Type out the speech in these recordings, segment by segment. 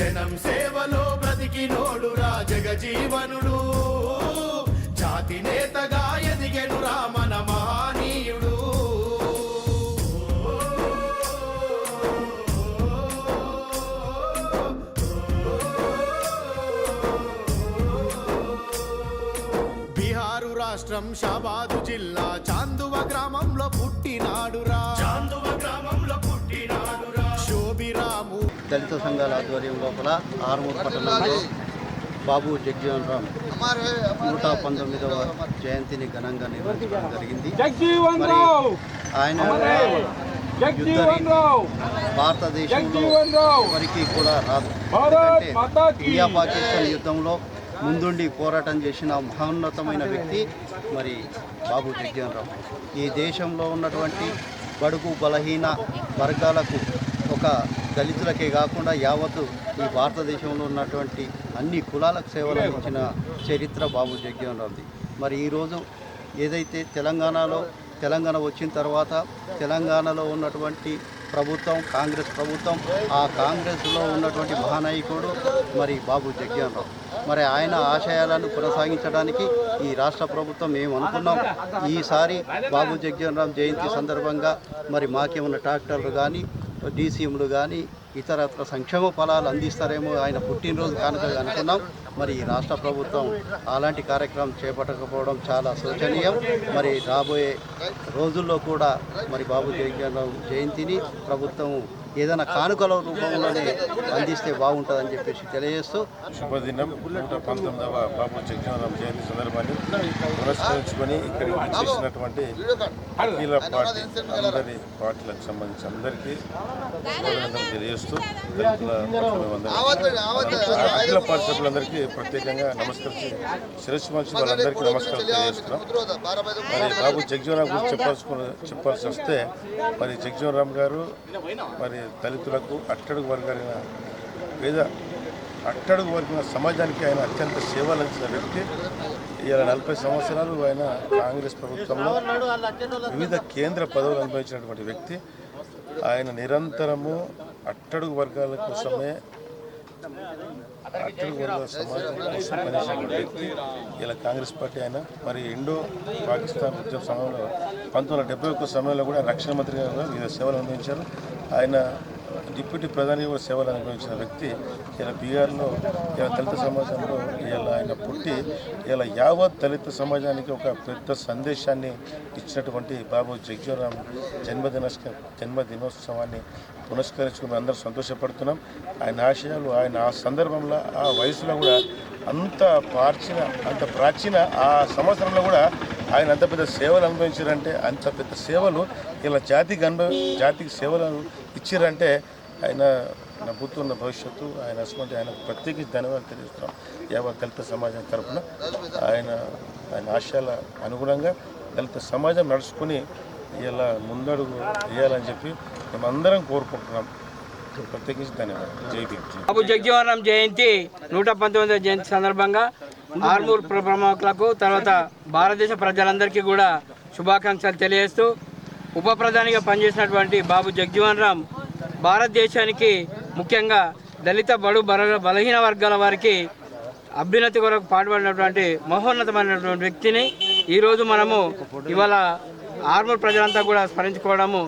జనం సేవలో బ్రతికినోడురా జగజీవనుడు, జాతి నేతగా ఎదిగెనురా మన మహనీయుడు. బిహారు రాష్ట్రం షాబాదు జిల్లా చాందువ గ్రామంలో పుట్టినాడురా, చాందువ గ్రామంలో పుట్టినాడురా శోభిరాము. దళిత సంఘాల ఆధ్వర్యం లోపల ఆర్మూర్ పట్టణంలో బాబు జగ్జీవన్ రామ్ 119వ జయంతిని ఘనంగా నిర్వహించడం జరిగింది. ఆయన భారతదేశంలో ఎవరికి కూడా రాదు. ఎందుకంటే ఇండియా పాకిస్తాన్ యుద్ధంలో ముందుండి పోరాటం చేసిన మహోన్నతమైన వ్యక్తి మరి బాబు జగ్జీవన్ రామ్. ఈ దేశంలో ఉన్నటువంటి బడుగు బలహీన వర్గాలకు, ఒక దళితులకే కాకుండా యావత్తు ఈ భారతదేశంలో ఉన్నటువంటి అన్ని కులాలకు సేవలు అందించిన చరిత్ర బాబు జగ్జీవన్ రామ్ది. మరి ఈరోజు ఏదైతే తెలంగాణ వచ్చిన తర్వాత తెలంగాణలో ఉన్నటువంటి ప్రభుత్వం కాంగ్రెస్ ప్రభుత్వం, ఆ కాంగ్రెస్లో ఉన్నటువంటి మహానాయకుడు మరి బాబు జగ్జీవన్ రామ్. మరి ఆయన ఆశయాలను కొనసాగించడానికి ఈ రాష్ట్ర ప్రభుత్వం మేము అనుకున్నాం. ఈసారి బాబు జగ్జీవన్ రామ్ జయంతి సందర్భంగా మరి మాకేమన్నా ట్రాక్టర్లు కానీ డీసీఎంలు కానీ ఇతరత్ర సంక్షేమ ఫలాలు అందిస్తారేమో ఆయన పుట్టినరోజు కానుకగా అనుకున్నాం. మరి ఈ రాష్ట్ర ప్రభుత్వం అలాంటి కార్యక్రమం చేపట్టకపోవడం చాలా శోచనీయం. మరి రాబోయే రోజుల్లో కూడా మరి బాబు జగ్జీవన్ రామ్ జయంతిని ప్రభుత్వం ఏదైనా కానుకల రూపంలోనే అందిస్తే బాగుంటుందని చెప్పేసి తెలియజేస్తూ శుభదినం 119వ బాబు జగ్జీవన్ రామ్ జయంతి సందర్భాన్ని పురస్కరించుకొని ఇక్కడికి చేసినటువంటి అఖిల పార్టీ అందరి పార్టీలకు సంబంధించి అందరికీ తెలియజేస్తూ అఖిల పార్టీ సభ్యులందరికీ ప్రత్యేకంగా నమస్కరించి శిరస్సు మనిషి వాళ్ళందరికీ నమస్కారం తెలియజేస్తున్నాం. మరి బాబు జగ్జీవన్ రామ్ గురించి చెప్పాల్సి వస్తే మరి జగ్జీవన్ రామ్ గారు మరి దళితులకు అట్టడుగు వర్గాలైన అట్టడుగు వర్గం సమాజానికి ఆయన అత్యంత సేవలు అందించిన వ్యక్తి. ఇలా 40 సంవత్సరాలు ఆయన కాంగ్రెస్ ప్రభుత్వంలో వివిధ కేంద్ర పదవులు అనుభవించినటువంటి వ్యక్తి. ఆయన నిరంతరము అట్టడుగు వర్గాల కోసమే, అట్టడుగు వర్గాల సమాజం కోసం పనిచేసినటువంటి వ్యక్తి. ఇలా కాంగ్రెస్ పార్టీ ఆయన మరి ఇండో పాకిస్తాన్ ఉద్యమ సమయంలో 1971 సమయంలో కూడా రక్షణ మంత్రిగా వివిధ సేవలు అందించారు. ఆయన డిప్యూటీ ప్రధాని కూడా సేవలు అనుభవించిన వ్యక్తి. ఇలా బీహార్లో ఇలా దళిత సమాజంలో ఇలా ఆయన పుట్టి ఇలా యావత్ దళిత సమాజానికి ఒక పెద్ద సందేశాన్ని ఇచ్చినటువంటి బాబు జగ్జీవన్ రామ్ జన్మదినోత్సవాన్ని పురస్కరించుకుని అందరూ సంతోషపడుతున్నాం. ఆయన ఆశయాలు, ఆయన ఆ సందర్భంలో ఆ వయసులో కూడా అంత ప్రాచీన ఆ సంవత్సరంలో కూడా ఆయన అంత పెద్ద సేవలు అనుభవించారంటే, అంత పెద్ద సేవలు ఇలా జాతికి సేవలు ఇచ్చారంటే ఆయన నవ్వుతున్న భవిష్యత్తు ఆయన అసలు ఆయనకు ప్రత్యేకించి ధన్యవాదాలు తెలియజేస్తున్నాం. యావత్ దళిత సమాజం తరఫున ఆయన ఆశయాల అనుగుణంగా దళిత సమాజం నడుచుకుని ఇలా ముందడుగు వేయాలని చెప్పి మేమందరం కోరుకుంటున్నాం. ప్రత్యేకించి ధన్యవాదాలు. జై భీమ్. బాబు జగ్జీవన్ రామ్ జయంతి 119వ జయంతి సందర్భంగా ఆర్మూర్ ప్రముఖులకు, తర్వాత భారతదేశ ప్రజలందరికీ కూడా శుభాకాంక్షలు తెలియజేస్తూ, ఉప ప్రధానిగా పనిచేసినటువంటి బాబు జగ్జీవన్ రామ్ భారతదేశానికి ముఖ్యంగా దళిత బలహీన వర్గాల వారికి అభ్యున్నతి కొరకు పాటుపడినటువంటి మహోన్నతమైనటువంటి వ్యక్తిని ఈరోజు మనము ఇవాళ ఆర్మూర్ ప్రజలంతా కూడా స్మరించుకోవడము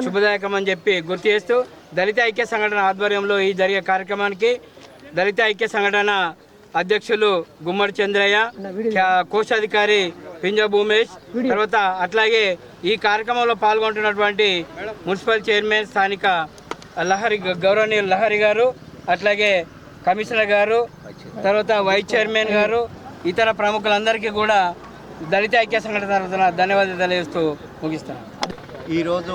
శుభదాయకం అని చెప్పి గుర్తు చేస్తూ, దళిత ఐక్య సంఘటన ఆధ్వర్యంలో ఈ జరిగే కార్యక్రమానికి దళిత ఐక్య సంఘటన అధ్యక్షులు గుమ్మడి చంద్రయ్య, కోశాధికారి పింజ భూమేష్, తర్వాత అట్లాగే ఈ కార్యక్రమంలో పాల్గొంటున్నటువంటి మున్సిపల్ చైర్మన్ స్థానిక గౌరవనీయులు లహరి గారు, అట్లాగే కమిషనర్ గారు, తర్వాత వైస్ చైర్మన్ గారు, ఇతర ప్రముఖులందరికీ కూడా దళిత ఐక్య సంఘటన తరఫున ధన్యవాదాలు తెలియజేస్తూ ముగిస్తాను. ఈరోజు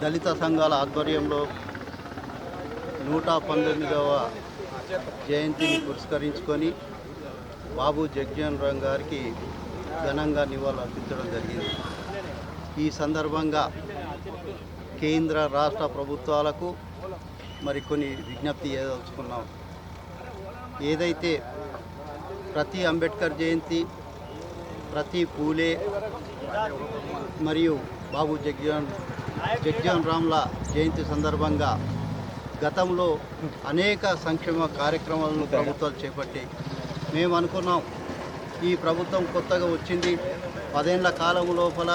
దళిత సంఘాల ఆధ్వర్యంలో 119వ జయంతిని పురస్కరించుకొని బాబు జగ్జీవన్ రామ్ గారికి ఘనంగా నివాళులు అర్పించడం జరిగింది. ఈ సందర్భంగా కేంద్ర రాష్ట్ర ప్రభుత్వాలకు మరికొన్ని విజ్ఞప్తి చేయదలుచుకున్నాం. ఏదైతే ప్రతి అంబేద్కర్ జయంతి, ప్రతి పూలే మరియు బాబు జగ్జీవన్ రామ్ల జయంతి సందర్భంగా గతంలో అనేక సంక్షేమ కార్యక్రమాలను ప్రభుత్వాలు చేపట్టాయి. మేము అనుకున్నాం ఈ ప్రభుత్వం కొత్తగా వచ్చింది, 10 ఏళ్ల కాలం లోపల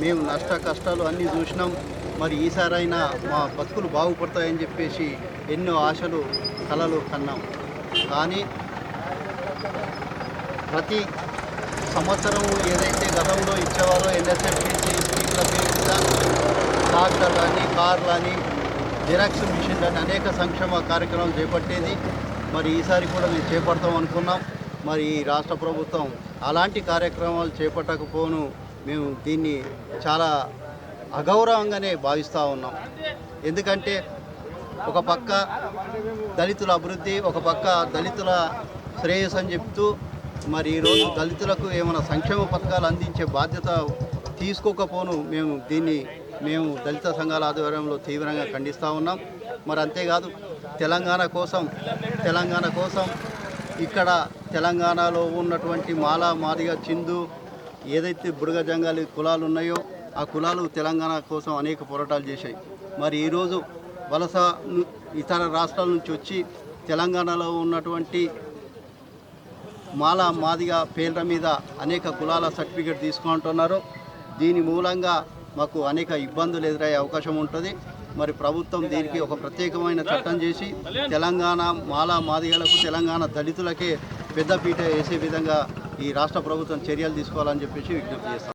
మేము నష్ట కష్టాలు అన్నీ చూసినాం, మరి ఈసారైనా మా బతుకులు బాగుపడతాయని చెప్పేసి ఎన్నో ఆశలు కలలు కన్నాం. కానీ ప్రతి సంవత్సరం ఏదైతే గతంలో ఇచ్చేవారో ఎన్ఎస్ఎఫ్టీసీ స్కీమ్ల పేరు మీద ట్రాక్టర్లని, కార్లని, జిరాక్స్ మిషన్లని అనేక సంక్షేమ కార్యక్రమాలు చేపట్టేది. మరి ఈసారి కూడా మేము చేపడతాం అనుకున్నాం. మరి ఈ రాష్ట్ర ప్రభుత్వం అలాంటి కార్యక్రమాలు చేపట్టకపోను మేము దీన్ని చాలా అగౌరవంగానే భావిస్తూ ఉన్నాం. ఎందుకంటే ఒక పక్క దళితుల అభివృద్ధి, ఒక పక్క దళితుల శ్రేయస్ అని చెప్తూ మరి ఈరోజు దళితులకు ఏమైనా సంక్షేమ పథకాలు అందించే బాధ్యత తీసుకోకపోను మేము దళిత సంఘాల ఆధ్వర్యంలో తీవ్రంగా ఖండిస్తూ ఉన్నాం. మరి అంతేకాదు తెలంగాణ కోసం ఇక్కడ తెలంగాణలో ఉన్నటువంటి మాల, మాదిగ, చిందు ఏదైతే బుడగ జంగాలి కులాలు ఉన్నాయో ఆ కులాలు తెలంగాణ కోసం అనేక పోరాటాలు చేశాయి. మరి ఈరోజు వలస ఇతర రాష్ట్రాల నుంచి వచ్చి తెలంగాణలో ఉన్నటువంటి మాల, మాదిగ పేర్ల మీద అనేక కులాల సర్టిఫికేట్ తీసుకుంటున్నారు. దీని మూలంగా మాకు అనేక ఇబ్బందులు ఎదురయ్యే అవకాశం ఉంటుంది. మరి ప్రభుత్వం దీనికి ఒక ప్రత్యేకమైన చట్టం చేసి తెలంగాణ మాల, మాదిగలకు, తెలంగాణ దళితులకే పెద్దపీట వేసే విధంగా ఈ రాష్ట్ర ప్రభుత్వం చర్యలు తీసుకోవాలని చెప్పేసి విజ్ఞప్తి చేస్తాం.